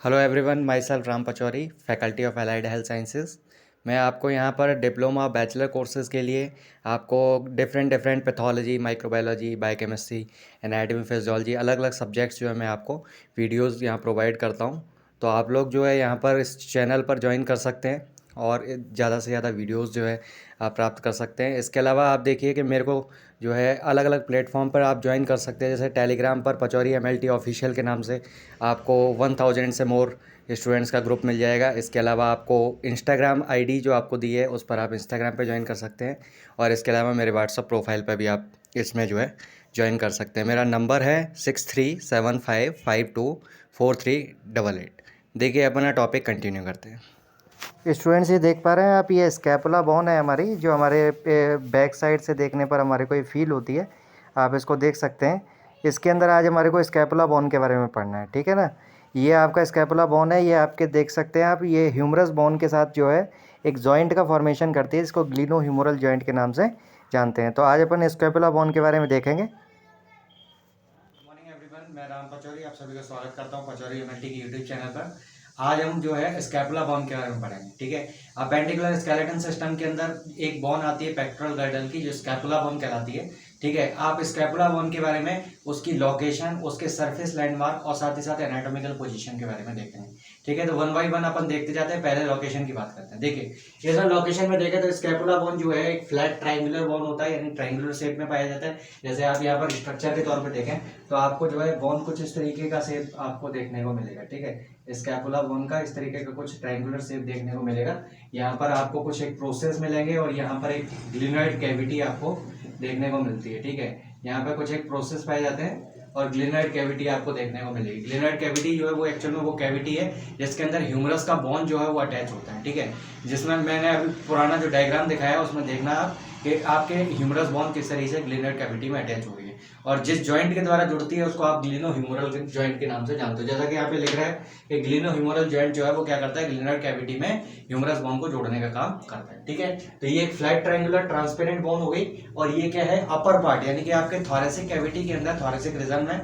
Hello everyone, my self Ram Pachauri, faculty of allied health sciences. मैं आपको यहाँ पर डिप्लोमा बैचलर कोर्सेज़ के लिए आपको different pathology, microbiology, biochemistry, anatomy, physiology, अलग अलग सब्जेक्ट्स जो है मैं आपको वीडियोज़ यहाँ प्रोवाइड करता हूँ। तो आप लोग जो है यहाँ पर इस चैनल पर ज्वाइन कर सकते हैं और ज़्यादा से ज़्यादा वीडियोज़ जो है आप प्राप्त कर सकते हैं। इसके अलावा आप देखिए कि मेरे को जो है अलग अलग प्लेटफॉर्म पर आप ज्वाइन कर सकते हैं। जैसे टेलीग्राम पर पचौरी MLT ऑफिशियल के नाम से आपको 1000 से मोर स्टूडेंट्स का ग्रुप मिल जाएगा। इसके अलावा आपको इंस्टाग्राम आईडी जो आपको दी है उस पर आप इंस्टाग्राम पे ज्वाइन कर सकते हैं। और इसके अलावा मेरे व्हाट्सअप प्रोफाइल पर भी आप इसमें जो है ज्वाइन कर सकते हैं। मेरा नंबर है 6375524388। देखिए अपना टॉपिक कंटिन्यू करते हैं। स्टूडेंट्स ये देख पा रहे हैं आप, ये स्कैपुला बोन है हमारी, जो हमारे बैक साइड से देखने पर हमारे को ये फील होती है। आप इसको देख सकते हैं। इसके अंदर आज हमारे को स्कैपुला बोन के बारे में पढ़ना है, ठीक है ना। ये आपका स्कैपुला बोन है, ये आपके देख सकते हैं आप, ये ह्यूमरस बोन के साथ जो है एक जॉइंट का फॉर्मेशन करती है, जिसको ग्लिनो ह्यूमरल जॉइंट के नाम से जानते हैं। तो आज अपन स्कैपुला बोन के बारे में देखेंगे। मॉर्निंग एवरीवन, मैं राम पचौरी आप सभी का स्वागत करता हूं पचौरी MLT के यूट्यूब चैनल पर। आज हम जो है स्कैपुला बोन के बारे में पढ़ेंगे, ठीक है। अपेंडिकुलर स्केलेटन सिस्टम के अंदर एक बोन आती है पेक्टोरल गर्डल की, जो स्कैपुला बोन कहलाती है, ठीक है। आप स्कैपुला बोन के बारे में उसकी लोकेशन, उसके सरफेस लैंडमार्क और साथ ही साथ एनाटॉमिकल पोजीशन के बारे में देखते हैं, ठीक है। तो वन बाई वन अपन देखते जाते हैं। पहले लोकेशन की बात करते हैं। देखिए ये सर लोकेशन में देखें तो स्कैपुला बोन जो है एक फ्लैट ट्राइंगुलर बोन होता है, यानी ट्राइंगुलर शेप में पाया जाता है। जैसे आप यहाँ पर स्ट्रक्चर के तौर पर देखें तो आपको जो है बोन कुछ इस तरीके का शेप आपको देखने को मिलेगा, ठीक है। स्कैपुला बोन का इस तरीके का कुछ ट्रायंगुलर शेप देखने को मिलेगा। यहाँ पर आपको कुछ एक प्रोसेस मिलेंगे और यहाँ पर एक ग्लिनॉइड कैविटी आपको देखने को मिलती है, ठीक है। यहाँ पर कुछ एक प्रोसेस पाए जाते हैं और ग्लिनॉइड कैविटी आपको देखने को मिलेगी। ग्लिनॉइड कैविटी जो है वो एक्चुअल में वो कैविटी है जिसके अंदर ह्यूमरस का बोन जो है वो अटैच होता है, ठीक है। जिसमें मैंने अभी पुराना जो डायग्राम दिखाया उसमें देखना आप कि आपके ह्यूमरस बोन किस तरीके से ग्लिनॉइड कैविटी में अटैच हो गई है और जिस जॉइंट के द्वारा जुड़ती है उसको आप ग्लिनो ह्यूमरल जॉइंट के नाम से जानते हो। जैसा कि यहाँ पे लिख रहा है कि ग्लिनो ह्यूमरल जॉइंट जो है वो क्या करता है, ग्लिनॉइड कैविटी में ह्यूमरस बोन को जोड़ने का काम करता है, ठीक है। तो ये एक फ्लैट ट्रायंगुलर ट्रांसपेरेंट बोन हो गई। और ये क्या है, अपर पार्ट, यानी कि आपके थोरेसिक कैविटी के अंदर, थोरेसिक रीजन में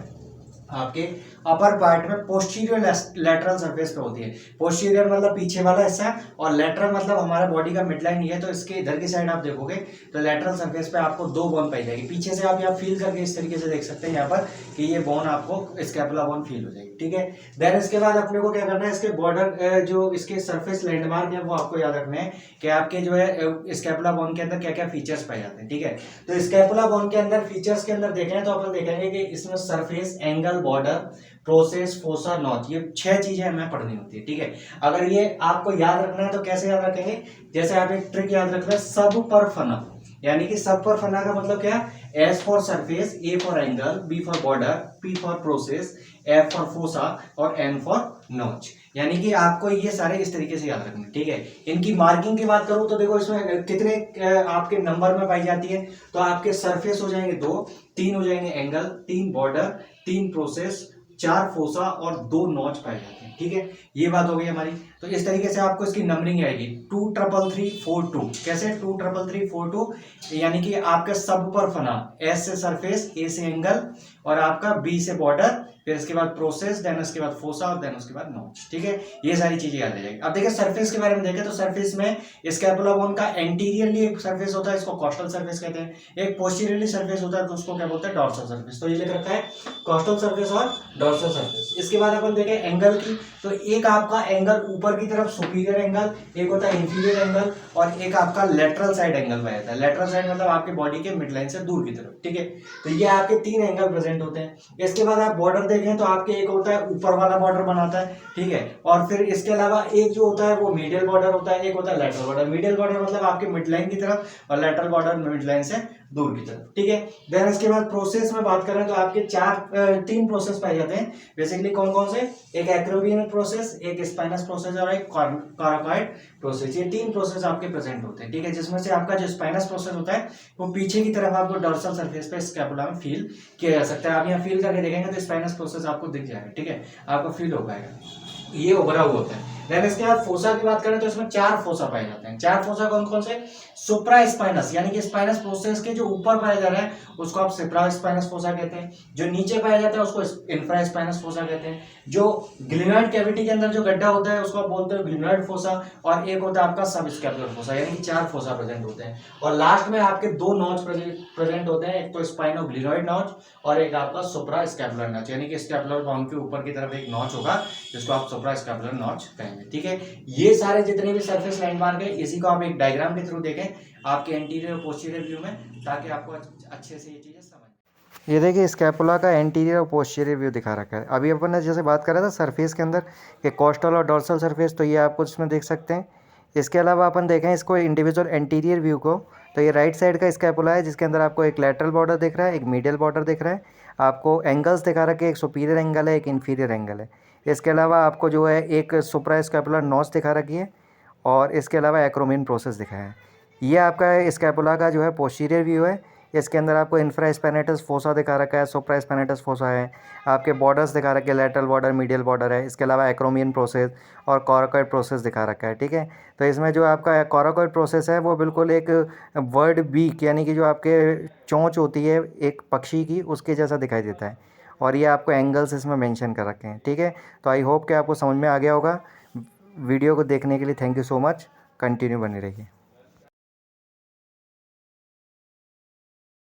आपके अपर पार्ट में पोस्टीरियर लैटरल सरफेस पे होती है। पोस्टीरियर मतलब पीछे वाला हिस्सा और लैटरल मतलब हमारा बॉडी का मिड लाइन ही है। तो इसके इधर की साइड आप देखोगे तो लैटरल सरफेस पे आपको दो बोन पाई जाएगी। पीछे से आप यहाँ फील करके इस तरीके से देख सकते हैं यहाँ पर कि ये बोन आपको स्कैपुला बोन फील हो जाएगी, ठीक है। देन इसके बाद अपने को क्या करना है, इसके बॉर्डर जो इसके सरफेस लैंडमार्क है वो आपको याद रखना है कि आपके जो है स्कैपुला बोन के अंदर क्या क्या फीचर्स पाए जाते हैं, ठीक है। तो स्कैपुला बोन के अंदर फीचर्स के अंदर देखें तो अपन देखेंगे कि इसमें surface, angle, border, process, fossa, notch, ये 6 चीजें हमें पढ़नी होती है, ठीक है। अगर ये आपको याद रखना है तो कैसे याद रखेंगे, जैसे आप एक ट्रिक याद रख रहे हैं, सब पर फना, यानी कि सब पर फना का मतलब क्या, S for surface, A for angle, B for border, P for process, F for fossa और एन फॉर नॉच। यानी कि आपको ये सारे इस तरीके से याद रखना, ठीक है। इनकी मार्किंग की बात करूं तो देखो इसमें कितने आपके नंबर में पाई जाती है। तो आपके सरफेस हो जाएंगे 2, 3 हो जाएंगे एंगल, 3 बॉर्डर, 3 प्रोसेस, 4 फोसा और 2 नॉच पाए जाते हैं, ठीक है। ये बात हो गई हमारी। तो इस तरीके से आपको इसकी नंबरिंग आएगी 23342। कैसे 23342, यानी कि आपका सब पर फना, एस से सरफेस, ए से एंगल और आपका बी से बॉर्डर, फिर इसके बाद प्रोसेस, देन उसके बाद फोसा और देन उसके बाद नॉच, ठीक है। ये सारी चीजें याद आ जाएगी। अब देखिए सरफेस के बारे में देखें तो सरफेस में स्कैपुला बोन का एंटीरियरली एक सरफेस होता है, इसको कॉस्टल सरफेस कहते हैं। एक पोस्टीरियरली सरफेस होता है तो उसको क्या बोलते हैं, डॉर्सल सरफेस। तो ये लिख रखा है कॉस्टल सरफेस और डॉर्सल सरफेस। इसके बाद अपन देखें एंगल की, तो एक आपका एंगल ऊपर की तरफ सुपीरियर एंगल, एक होता है इंफीरियर एंगल और एक आपका लेटरल साइड एंगल पाया जाता है। लेटरल साइड मतलब आपके बॉडी के मिड लाइन से दूर की तरफ, ठीक है। तो ये आपके 3 एंगल प्रेजेंट होते हैं। इसके बाद आप बॉर्डर देखें तो आपके एक होता है ऊपर वाला बॉर्डर बनाता है, ठीक है। और फिर इसके अलावा एक जो होता है वो मीडियल बॉर्डर होता है, एक होता है लेटरल बॉर्डर। मीडियल बॉर्डर मतलब आपके मिड लाइन की तरफ और लेटरल बॉर्डर मिड लाइन से दूर की तरफ, ठीक है। देन इसके बाद प्रोसेस में बात करें तो आपके 3 प्रोसेस पाए जाते हैं बेसिकली। कौन कौन से, एक एक्रोबियन प्रोसेस, एक स्पाइनस प्रोसेस और एक कोराकोइड प्रोसेस। ये 3 प्रोसेस आपके प्रेजेंट होते हैं, ठीक है। जिसमें से आपका जो स्पाइनस प्रोसेस होता है वो पीछे की तरफ आपको डॉर्सल सरफेस पे स्कैपुला में फील किया जा सकता है। आप यहाँ फील करके देखेंगे तो स्पाइनस प्रोसेस आपको दिख जाएगा, ठीक है, आपको फील हो पाएगा। ये उभरा हुआ होता है। देन इसके बाद फोसा की बात करें तो इसमें 4 फोसा पाए जाते हैं। 4 फोसा कौन कौन से? सुप्रा स्पाइनस यानी कि स्पाइनस प्रोसेस के जो ऊपर पाया जा रहा है उसको आप सुप्रा स्पाइनस फोसा कहते हैं। जो नीचे पाया जाता है उसको इंफ्रा स्पाइनस फोसा कहते हैं। जो ग्लिनॉइड कैविटी के अंदर जो गड्ढा होता है उसको आप बोलते हैं ग्लिनॉइड फोसा, और एक होता है आपका सब स्कैपुलर फोसा, यानी कि 4 फोसा प्रेजेंट होते हैं। और लास्ट में आपके 2 नॉच प्रेजेंट होते हैं, एक तो स्पाइनोग्लिनॉइड नॉच और एक आपका सुप्रा स्कैपुलर नॉच, यानी कि स्कैपुलर बोन के ऊपर की तरफ एक नॉच होगा जिसको आप सुप्रा स्कैपुलर नॉच कहेंगे। ठीक है, ये सारे जितने भी सरफेस लैंडमार्क है इसी को आप एक डायग्राम के थ्रू देखें आपके एंटीरियर और पोस्टीरियर व्यू में, ताकि आपको अच्छे से ये चीजें समझ। ये देखिए स्कैपुला का एंटीरियर और पोस्टीरियर व्यू दिखा रखा है। अभी अपन ने जैसे बात करा था सरफेस के अंदर ये कोस्टल और डोर्सल सरफेस, तो ये आपको इसमें देख सकते हैं। इसके अलावा अपन देखें इसको इंडिविजुअल एंटीरियर व्यू को, तो ये राइट साइड का स्कैपुला है जिसके अंदर आपको एक लैटरल बॉर्डर दिख रहा है, एक मीडियल बॉर्डर दिख रहा है। आपको एंगल्स दिखा रखे हैं, एक सुपीरियर एंगल है, एक इन्फीरियर एंगल है। इसके अलावा आपको जो है एक सुप्रा स्कैपुलर नॉच दिखा रखी है और इसके अलावा एक्रोमिन प्रोसेस दिखाया है। ये आपका स्कैपुला का जो है पोस्टीरियर व्यू है। इसके अंदर आपको इंफ्रा स्पैनेटस फोसा दिखा रखा है, सुप्रा स्पैनेटस फोसा है, आपके बॉर्डर्स दिखा रखे हैं, लैटरल बॉर्डर, मीडियल बॉर्डर है। इसके अलावा एक्रोमियन प्रोसेस और कोराकॉइड प्रोसेस दिखा रखा है। ठीक है, तो इसमें जो आपका कोराकॉइड प्रोसेस है वो बिल्कुल एक वर्ड बीक यानी कि जो आपके चोंच होती है एक पक्षी की, उसके जैसा दिखाई देता है। और ये आपको एंगल्स इसमें मेंशन कर रखे हैं। ठीक है, तो आई होप कि आपको समझ में आ गया होगा। वीडियो को देखने के लिए thank you so much. Continue बने रहिए।